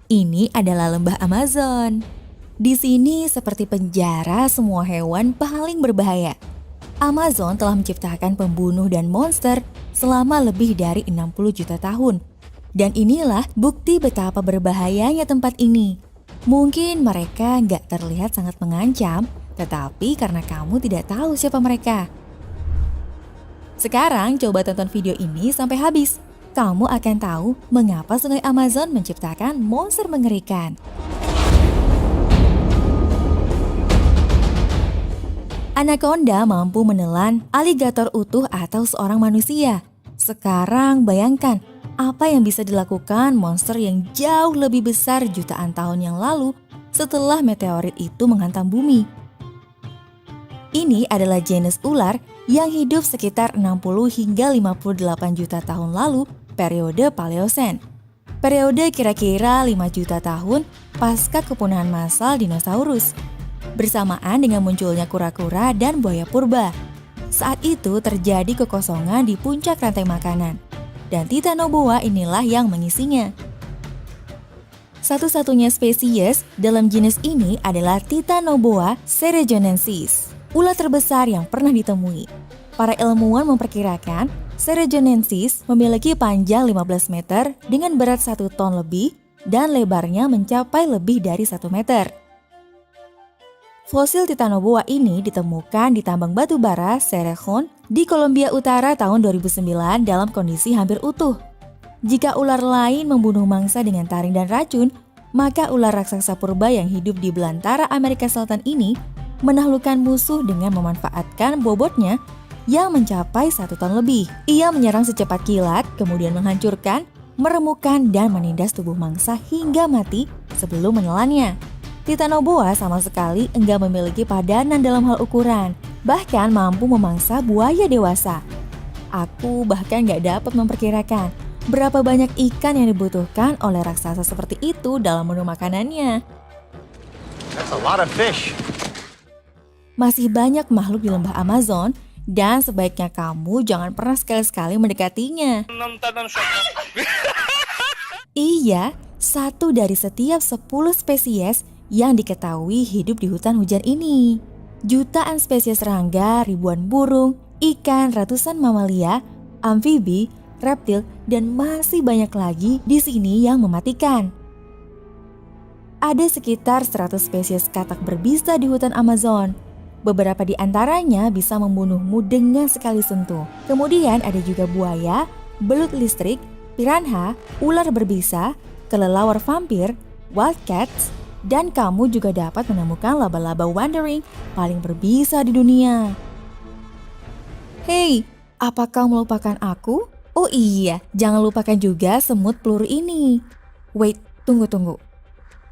Ini adalah lembah Amazon. Di sini seperti penjara semua hewan paling berbahaya. Amazon telah menciptakan pembunuh dan monster selama lebih dari 60 juta tahun. Dan inilah bukti betapa berbahayanya tempat ini. Mungkin mereka nggak terlihat sangat mengancam, tetapi karena kamu tidak tahu siapa mereka. Sekarang coba tonton video ini sampai habis. Kamu akan tahu mengapa Sungai Amazon menciptakan monster mengerikan. Anaconda mampu menelan aligator utuh atau seorang manusia. Sekarang bayangkan apa yang bisa dilakukan monster yang jauh lebih besar jutaan tahun yang lalu setelah meteorit itu menghantam bumi. Ini adalah jenis ular yang hidup sekitar 60 hingga 58 juta tahun lalu, periode Paleosen. Periode kira-kira 5 juta tahun pasca kepunahan massal dinosaurus. Bersamaan dengan munculnya kura-kura dan buaya purba. Saat itu terjadi kekosongan di puncak rantai makanan, dan Titanoboa inilah yang mengisinya. Satu-satunya spesies dalam jenis ini adalah Titanoboa cerejonensis, ular terbesar yang pernah ditemui. Para ilmuwan memperkirakan cerejonensis memiliki panjang 15 meter dengan berat 1 ton lebih dan lebarnya mencapai lebih dari 1 meter. Fosil Titanoboa ini ditemukan di tambang batu bara Cerrejón di Kolombia Utara tahun 2009 dalam kondisi hampir utuh. Jika ular lain membunuh mangsa dengan taring dan racun, maka ular raksasa purba yang hidup di belantara Amerika Selatan ini menaklukkan musuh dengan memanfaatkan bobotnya yang mencapai 1 ton lebih. Ia menyerang secepat kilat, kemudian menghancurkan, meremukkan, dan menindas tubuh mangsa hingga mati sebelum menelannya. Titanoboa sama sekali enggak memiliki padanan dalam hal ukuran, bahkan mampu memangsa buaya dewasa. Aku bahkan gak dapat memperkirakan berapa banyak ikan yang dibutuhkan oleh raksasa seperti itu dalam menu makanannya. That's a lot of fish. Masih banyak makhluk di lembah Amazon, dan sebaiknya kamu jangan pernah sekali-sekali mendekatinya. Iya, 1 dari setiap 10 spesies yang diketahui hidup di hutan hujan ini. Jutaan spesies serangga, ribuan burung, ikan, ratusan mamalia, amfibi, reptil, dan masih banyak lagi di sini yang mematikan. Ada sekitar 100 spesies katak berbisa di hutan Amazon. Beberapa di antaranya bisa membunuhmu dengan sekali sentuh. Kemudian ada juga buaya, belut listrik, piranha, ular berbisa, kelelawar vampir, wildcats, dan kamu juga dapat menemukan laba-laba wandering paling berbisa di dunia. Hei, apa kau melupakan aku? Oh iya, jangan lupakan juga semut peluru ini. Wait, tunggu.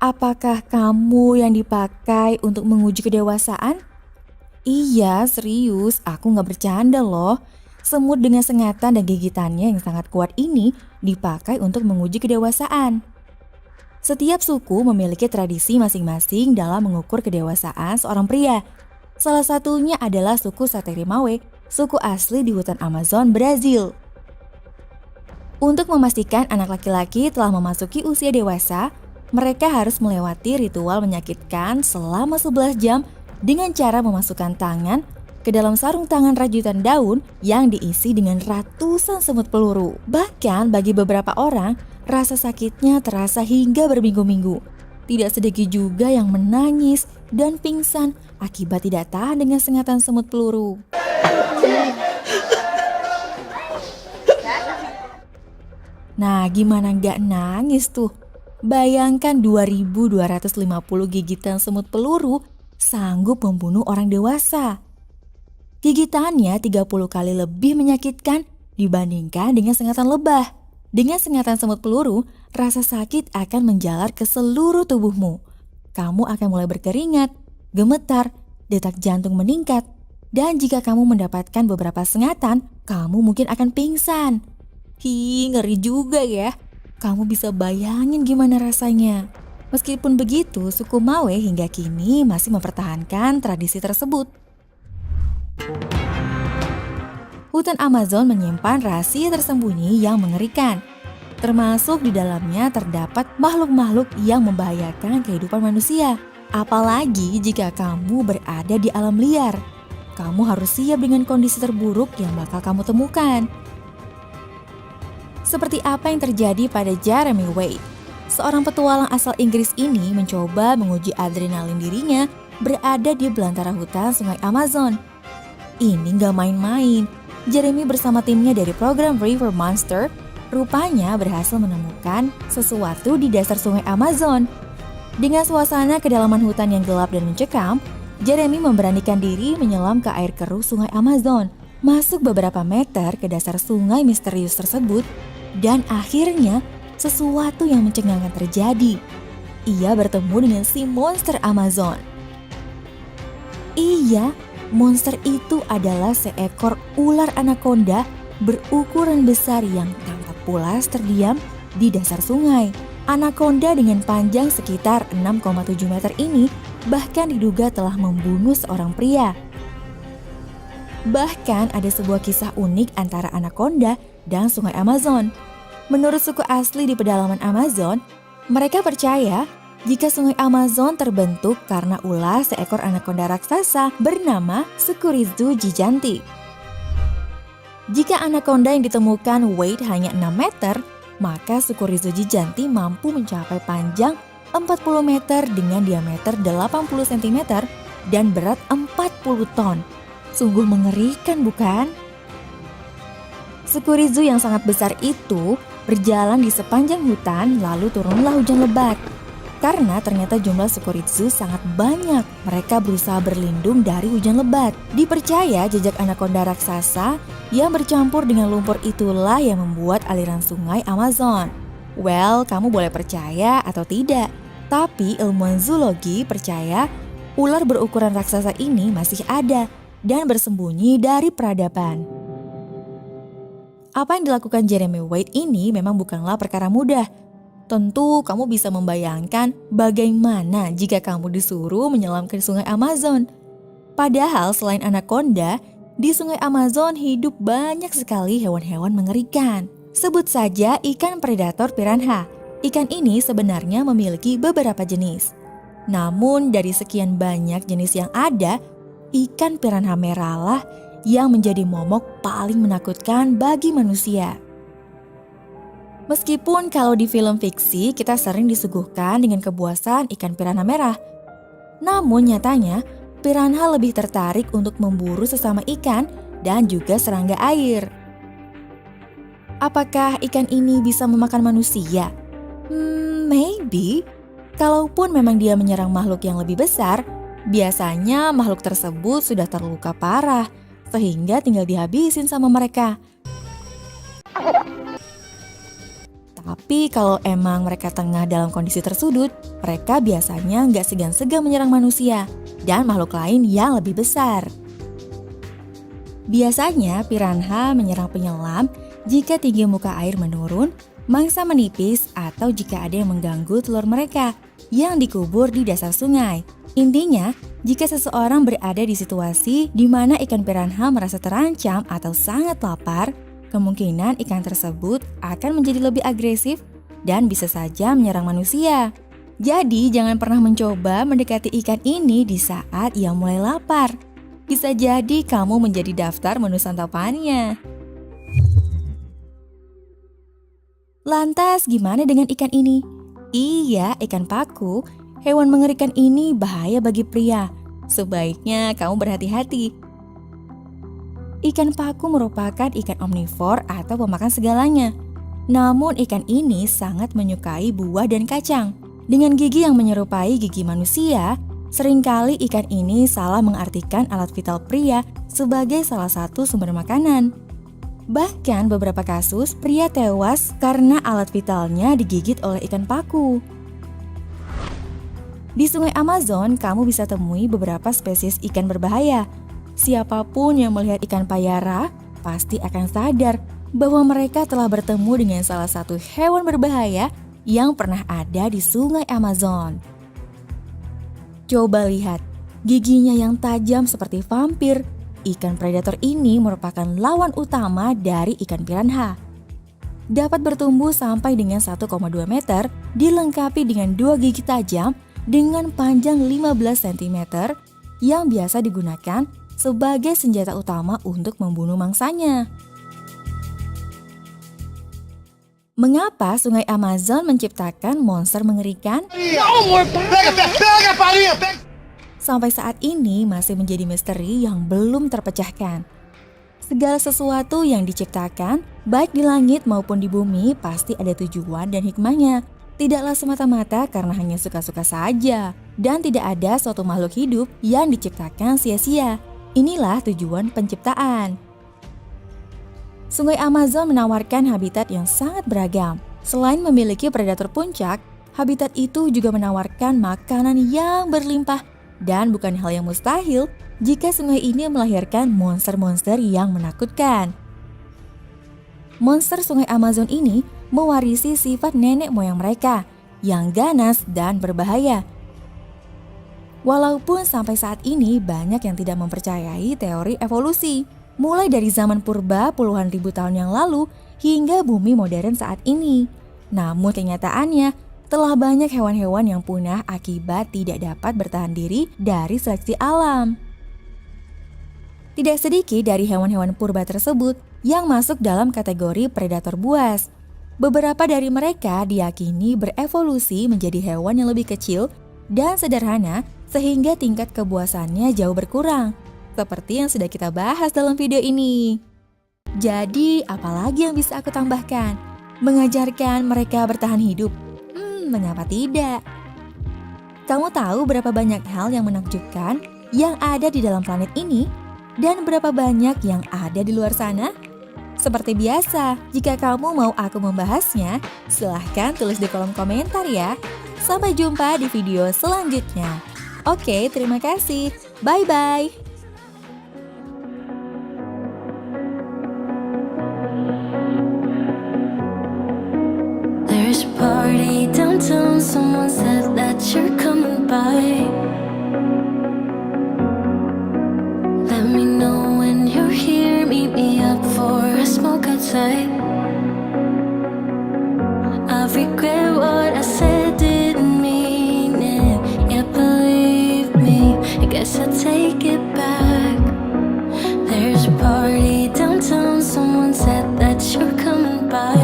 Apakah kamu yang dipakai untuk menguji kedewasaan? Iya, serius, aku gak bercanda loh. Semut dengan sengatan dan gigitannya yang sangat kuat ini dipakai untuk menguji kedewasaan. Setiap suku memiliki tradisi masing-masing dalam mengukur kedewasaan seorang pria. Salah satunya adalah suku Saterimawe, suku asli di hutan Amazon, Brazil. Untuk memastikan anak laki-laki telah memasuki usia dewasa, mereka harus melewati ritual menyakitkan selama 11 jam dengan cara memasukkan tangan ke dalam sarung tangan rajutan daun yang diisi dengan ratusan semut peluru. Bahkan bagi beberapa orang, rasa sakitnya terasa hingga berminggu-minggu. Tidak sedikit juga yang menangis dan pingsan akibat tidak tahan dengan sengatan semut peluru. Nah, gimana nggak nangis tuh? Bayangkan 2.250 gigitan semut peluru sanggup membunuh orang dewasa. Gigitannya 30 kali lebih menyakitkan dibandingkan dengan sengatan lebah. Dengan sengatan semut peluru, rasa sakit akan menjalar ke seluruh tubuhmu. Kamu akan mulai berkeringat, gemetar, detak jantung meningkat, dan jika kamu mendapatkan beberapa sengatan, kamu mungkin akan pingsan. Ngeri juga ya. Kamu bisa bayangin gimana rasanya. Meskipun begitu, suku Mawe hingga kini masih mempertahankan tradisi tersebut. Hutan Amazon menyimpan rahasia tersembunyi yang mengerikan. Termasuk di dalamnya terdapat makhluk-makhluk yang membahayakan kehidupan manusia. Apalagi jika kamu berada di alam liar. Kamu harus siap dengan kondisi terburuk yang bakal kamu temukan. Seperti apa yang terjadi pada Jeremy Wade. Seorang petualang asal Inggris ini mencoba menguji adrenalin dirinya berada di belantara hutan sungai Amazon. Ini gak main-main. Jeremy bersama timnya dari program River Monster rupanya berhasil menemukan sesuatu di dasar sungai Amazon. Dengan suasana kedalaman hutan yang gelap dan mencekam, Jeremy memberanikan diri menyelam ke air keruh sungai Amazon, masuk beberapa meter ke dasar sungai misterius tersebut, dan akhirnya sesuatu yang mencengangkan terjadi. Ia bertemu dengan si monster Amazon. Iya, monster itu adalah seekor ular anaconda berukuran besar yang tampak pulas terdiam di dasar sungai. Anaconda dengan panjang sekitar 6,7 meter ini bahkan diduga telah membunuh seorang pria. Bahkan ada sebuah kisah unik antara anaconda dan sungai Amazon. Menurut suku asli di pedalaman Amazon, mereka percaya jika sungai Amazon terbentuk karena ulah seekor anaconda raksasa bernama Sukurizu Giganti. Jika anaconda yang ditemukan Wade hanya 6 meter, maka Sukurizu Giganti mampu mencapai panjang 40 meter dengan diameter 80 cm dan berat 40 ton. Sungguh mengerikan, bukan? Sukurizu yang sangat besar itu berjalan di sepanjang hutan lalu turunlah hujan lebat. Karena ternyata jumlah Sukurizu sangat banyak, mereka berusaha berlindung dari hujan lebat. Dipercaya jejak anaconda raksasa yang bercampur dengan lumpur itulah yang membuat aliran sungai Amazon. Well, kamu boleh percaya atau tidak, tapi ilmuwan zoologi percaya ular berukuran raksasa ini masih ada dan bersembunyi dari peradaban. Apa yang dilakukan Jeremy Wade ini memang bukanlah perkara mudah. Tentu kamu bisa membayangkan bagaimana jika kamu disuruh menyelam ke sungai Amazon. Padahal selain anaconda, di sungai Amazon hidup banyak sekali hewan-hewan mengerikan. Sebut saja ikan predator piranha. Ikan ini sebenarnya memiliki beberapa jenis. Namun dari sekian banyak jenis yang ada, ikan piranha merah lah yang menjadi momok paling menakutkan bagi manusia. Meskipun kalau di film fiksi kita sering disuguhkan dengan kebuasan ikan piranha merah, namun nyatanya piranha lebih tertarik untuk memburu sesama ikan dan juga serangga air. Apakah ikan ini bisa memakan manusia? Maybe. Kalaupun memang dia menyerang makhluk yang lebih besar, biasanya makhluk tersebut sudah terluka parah, sehingga tinggal dihabisin sama mereka. Tapi kalau emang mereka tengah dalam kondisi tersudut, mereka biasanya nggak segan-segan menyerang manusia dan makhluk lain yang lebih besar. Biasanya piranha menyerang penyelam jika tinggi muka air menurun, mangsa menipis, atau jika ada yang mengganggu telur mereka yang dikubur di dasar sungai. Intinya, jika seseorang berada di situasi di mana ikan piranha merasa terancam atau sangat lapar, kemungkinan ikan tersebut akan menjadi lebih agresif dan bisa saja menyerang manusia. Jadi jangan pernah mencoba mendekati ikan ini di saat ia mulai lapar. Bisa jadi kamu menjadi daftar menu santapannya. Lantas gimana dengan ikan ini? Iya, ikan paku. Hewan mengerikan ini bahaya bagi pria. Sebaiknya kamu berhati-hati. Ikan paku merupakan ikan omnivor atau pemakan segalanya. Namun ikan ini sangat menyukai buah dan kacang. Dengan gigi yang menyerupai gigi manusia, seringkali ikan ini salah mengartikan alat vital pria sebagai salah satu sumber makanan. Bahkan beberapa kasus pria tewas karena alat vitalnya digigit oleh ikan paku. Di sungai Amazon, kamu bisa temui beberapa spesies ikan berbahaya. Siapapun yang melihat ikan payara pasti akan sadar bahwa mereka telah bertemu dengan salah satu hewan berbahaya yang pernah ada di sungai Amazon. Coba lihat, giginya yang tajam seperti vampir. Ikan predator ini merupakan lawan utama dari ikan piranha. dapat bertumbuh sampai dengan 1,2 meter, dilengkapi dengan 2 gigi tajam dengan panjang 15 cm yang biasa digunakan sebagai senjata utama untuk membunuh mangsanya. Mengapa Sungai Amazon menciptakan monster mengerikan? Sampai saat ini masih menjadi misteri yang belum terpecahkan. Segala sesuatu yang diciptakan, baik di langit maupun di bumi, pasti ada tujuan dan hikmahnya. Tidaklah semata-mata karena hanya suka-suka saja. Dan tidak ada suatu makhluk hidup yang diciptakan sia-sia. Inilah tujuan penciptaan. Sungai Amazon menawarkan habitat yang sangat beragam. Selain memiliki predator puncak, habitat itu juga menawarkan makanan yang berlimpah. Dan bukan hal yang mustahil jika sungai ini melahirkan monster-monster yang menakutkan. Monster Sungai Amazon ini mewarisi sifat nenek moyang mereka yang ganas dan berbahaya. Walaupun sampai saat ini banyak yang tidak mempercayai teori evolusi, mulai dari zaman purba puluhan ribu tahun yang lalu hingga bumi modern saat ini. Namun kenyataannya, telah banyak hewan-hewan yang punah akibat tidak dapat bertahan diri dari seleksi alam. Tidak sedikit dari hewan-hewan purba tersebut yang masuk dalam kategori predator buas. Beberapa dari mereka diyakini berevolusi menjadi hewan yang lebih kecil dan sederhana sehingga tingkat kebuasannya jauh berkurang. Seperti yang sudah kita bahas dalam video ini. Jadi, apalagi yang bisa aku tambahkan? Mengajarkan mereka bertahan hidup? Mengapa tidak? Kamu tahu berapa banyak hal yang menakjubkan yang ada di dalam planet ini? Dan berapa banyak yang ada di luar sana? Seperti biasa, jika kamu mau aku membahasnya, silahkan tulis di kolom komentar ya. Sampai jumpa di video selanjutnya. Oke, terima kasih. Bye-bye. There's a party downtown, someone said that you're coming by. Let me know when you're here, meet me up for a smoke outside. I regret what I said, didn't mean it. Yeah, believe me, I guess I'll take it back. There's a party downtown, someone said that you're coming by.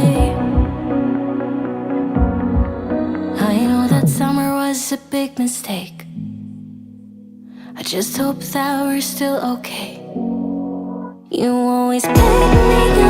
I know that summer was a big mistake. I just hope that we're still okay. You always pick me up.